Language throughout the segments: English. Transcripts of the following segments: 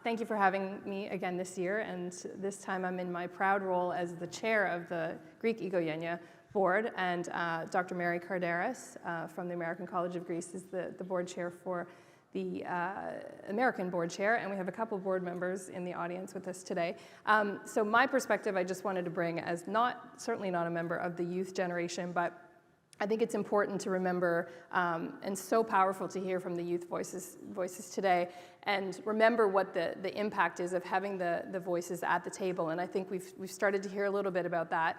Thank you for having me again this year, and this time I'm in my proud role as the chair of the Greek Ecogenia board, and Dr. Mary Kardaras from the American College of Greece is the board chair for the American board chair, and we have a couple board members in the audience with us today. So my perspective I just wanted to bring as certainly not a member of the youth generation, but I think it's important to remember, and so powerful to hear from the youth voices today, and remember what the impact is of having the voices at the table. And I think we've started to hear a little bit about that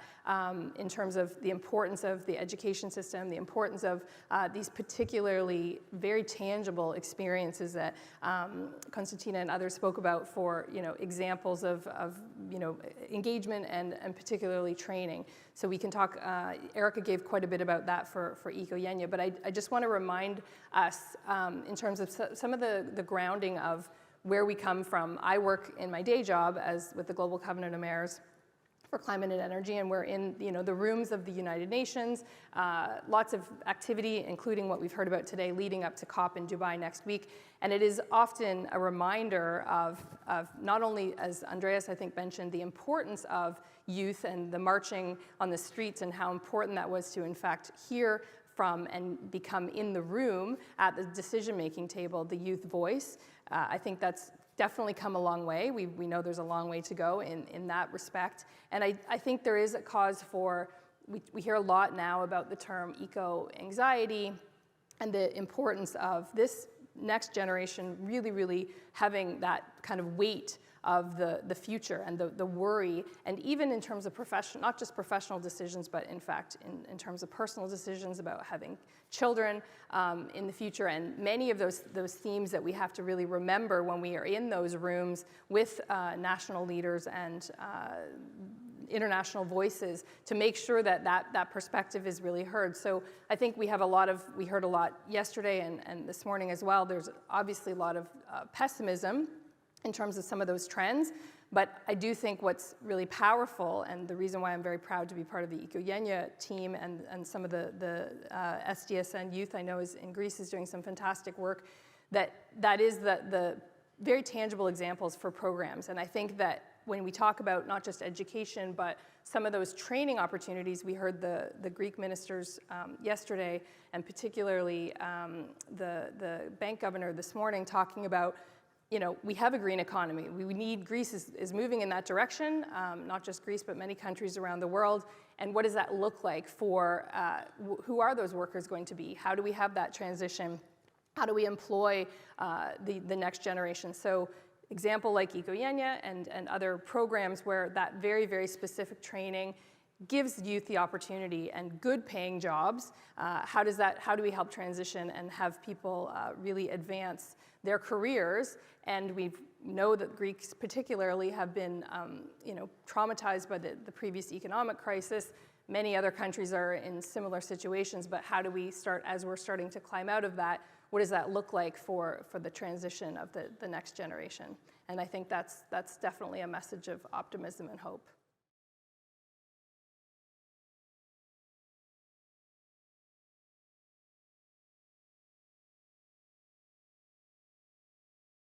in terms of the importance of the education system, the importance of these particularly very tangible experiences that Konstantina and others spoke about for examples of engagement and particularly training. So we can talk, Erica gave quite a bit about that for Ecogenia, but I just want to remind us in terms of some of the grounding of where we come from. I work in my day job with the Global Covenant of Mayors for Climate and Energy, and we're in the rooms of the United Nations, lots of activity, including what we've heard about today, leading up to COP in Dubai next week. And it is often a reminder of not only, as Andreas I think mentioned, the importance of youth and the marching on the streets and how important that was to in fact hear from and become in the room at the decision-making table, the youth voice. I think that's definitely come a long way. We know there's a long way to go in that respect. And I think there is a cause for, we hear a lot now about the term eco-anxiety and the importance of this next generation really having that kind of weight of the future and the worry, and even in terms of not just professional decisions, but in fact in terms of personal decisions about having children in the future, and many of those themes that we have to really remember when we are in those rooms with national leaders and international voices to make sure that perspective is really heard. So I think we heard a lot yesterday and this morning as well. There's obviously a lot of pessimism in terms of some of those trends, but I do think what's really powerful, and the reason why I'm very proud to be part of the Ecogenia team and some of the SDSN youth I know in Greece is doing some fantastic work, that is the very tangible examples for programs. And I think that when we talk about not just education, but some of those training opportunities, we heard the Greek ministers yesterday, and particularly the bank governor this morning talking about, we have a green economy. We need, Greece is moving in that direction, not just Greece, but many countries around the world. And what does that look like for, who are those workers going to be? How do we have that transition? How do we employ the next generation? So example like Ecogenia and other programs where that very specific training gives youth the opportunity and good paying jobs. How do we help transition and have people really advance their careers? And we know that Greeks particularly have been traumatized by the previous economic crisis. Many other countries are in similar situations, but how do we start, as we're starting to climb out of that, what does that look like for the transition of the next generation? And I think that's definitely a message of optimism and hope.